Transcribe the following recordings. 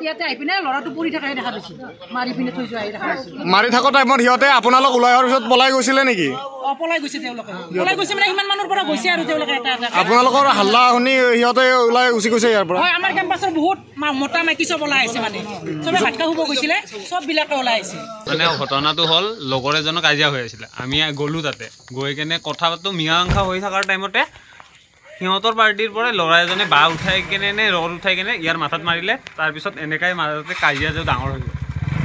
just ইয়াতে আহি পিনে ল'ৰাটো পৰি থাকাই দেখা পাইছোঁ মাৰি পিনে থৈ যোৱা দেখা পাইছোঁ মাৰি থকা টাইমত সিহঁতে আপোনালোক ওলাই অহাৰ পিছত পলাই গৈছিলে নেকি পলাই গৈছে তেওঁলোকে পলাই গৈছে মানে ইমান মানুহৰ পৰা গৈছে আৰু তেওঁলোকে এটা আপোনালোকৰ হাল্লা শুনি সিহঁতে ওলাই গুচি গৈছে ইয়াৰ পৰা হয় আমাৰ কেম্পাছৰ বহুত মোটা মাইকী চব ওলাই আহিছে মানে চবে ভাত খাব গৈছিলে চববিলাকে ওলাই আহিছে মানে ঘটনাটো হ'ল লগৰ এজনৰ কাজিয়া হৈ আছিলে আমি গ'লোঁ তাতে গৈ কেনে কথা পাতো মীমাংসা হৈ থকাৰ টাইমতে সিহঁতৰ পাৰ্টিৰ পৰা ল'ৰা এজনে বাঁহ উঠাই কেনে নে ৰড উঠাই কেনে ইয়াৰ মাথাত মাৰিলে তাৰপিছত এনেকাই মাজতে কাজিয়া যে ডাঙৰ হৈ গ'ল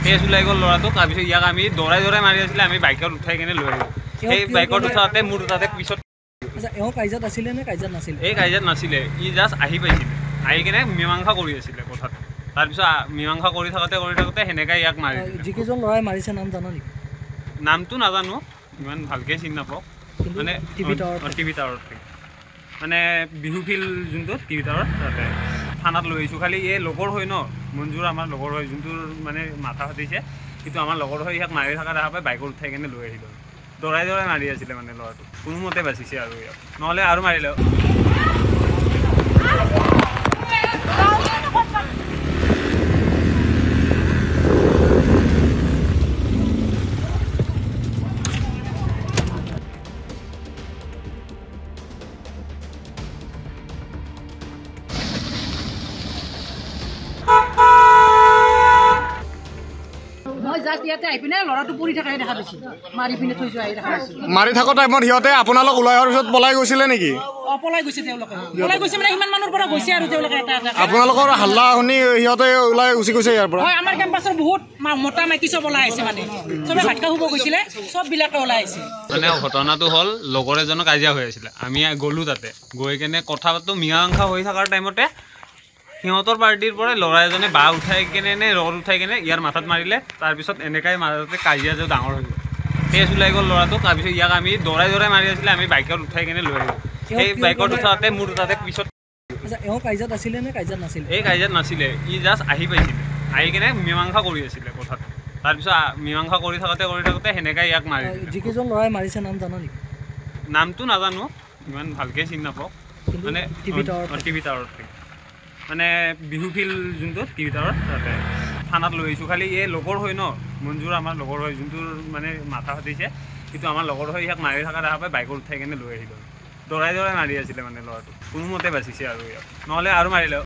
তেজ ওলাই গ'ল ল'ৰাটো তাৰপিছত ইয়াক আমি দৌৰাই মাৰি আছিলে আমি বাইকত উঠাই কেনে লৈ আহিলোঁ সেই বাইকত উঠাওঁতে মোৰ তাতে পিছত কাজিয়াত আছিলে নে কাজিয়াত নাছিলে এই কাজিয়াত নাছিলে ই জাষ্ট আহি পাইছিলে আহি কেনে মীমাংসা কৰি আছিলে কথাটো তাৰপিছত মীমাংসা কৰি থাকোঁতে সেনেকাই ইয়াক মাৰি যিকেইজন ল'ৰাই মাৰিছে নাম জানা নেকি নামটো নাজানো ইমান ভালকৈ চিনি নাপাওঁ মানে টিভি টাৱাৰত মানে বিহু ফিল্ড যোনটো টিভি টাৱাৰত তাতে থানাত লৈ আহিছোঁ খালি এই লগৰ হয় ন মঞ্জুৰ আমাৰ লগৰ হয় যোনটোৰ মানে মাথা ফাটিছে কিন্তু আমাৰ লগৰ হৈ ইয়াক মাৰি থকা দেখা পাই বাইকত উঠাই কেনে লৈ আহিলোঁ দৌৰাই মাৰি আছিলে মানে ল'ৰাটো কোনোমতে বাচিছে আৰু ইয়াক নহ'লে আৰু মাৰিলে জাষ্ট ইয়াতে আহি পিনে ল'ৰাটো পৰি থাকাই দেখা পাইছোঁ মাৰি পিনে থৈ যোৱা দেখা পাইছোঁ মাৰি থকা টাইমত সিহঁতে আপোনালোক ওলাই অহাৰ পিছত পলাই গৈছিলে নেকি পলাই গৈছে তেওঁলোকে পলাই গৈছে মানে ইমান মানুহৰ পৰা গৈছে আৰু তেওঁলোকে এটা আপোনালোকৰ হাল্লা শুনি সিহঁতে ওলাই গুচি গৈছে ইয়াৰ পৰা হয় আমাৰ কেম্পাছৰ বহুত মোটা মাইকী চব ওলাই আহিছে মানে চবে ভাত খাব গৈছিলে চববিলাকে ওলাই আহিছে মানে ঘটনাটো হ'ল লগৰ এজনৰ কাজিয়া হৈ আছিলে আমি গ'লোঁ তাতে গৈ কেনে কথা পাতো মীমাংসা হৈ থকাৰ টাইমতে সিহঁতৰ পাৰ্টিৰ পৰা ল'ৰা এজনে বাঁহ উঠাই কেনে নে ৰড উঠাই কেনে ইয়াৰ মাথাত মাৰিলে তাৰপিছত এনেকাই মাজতে কাজিয়া যে ডাঙৰ হৈ গ'ল তেজ ওলাই গ'ল ল'ৰাটো তাৰপিছত ইয়াক আমি দৌৰাই মাৰি আছিলে আমি বাইকত উঠাই কেনে লৈ আহিলোঁ সেই বাইকত উঠাওঁতে মোৰ তাতে পিছত কাজিয়াত আছিলে নে কাজিয়াত নাছিলে এই কাজিয়াত নাছিলে ই জাষ্ট আহি পাইছিলে আহি কেনে মীমাংসা কৰি আছিলে কথাটো তাৰপিছত মীমাংসা কৰি থাকোঁতে সেনেকাই ইয়াক মাৰি যিকেইজন ল'ৰাই মাৰিছে নাম জানা নেকি নামটো নাজানো ইমান ভালকৈ চিনি নাপাওঁ মানে টিভি টাৱাৰত মানে বিহু ফিল্ড যোনটো টিভি টাৱাৰত তাতে থানাত লৈ আহিছোঁ খালি এই লগৰ হয় ন মঞ্জুৰ আমাৰ লগৰ হয় যোনটোৰ মানে মাথা ফাটিছে কিন্তু আমাৰ লগৰ হৈ ইয়াক মাৰি থকা দেখা পাই বাইকত উঠাই কেনে লৈ আহিলোঁ দৌৰাই মাৰি আছিলে মানে ল'ৰাটো কোনোমতে বাচিছে আৰু ইয়াক নহ'লে আৰু মাৰিলে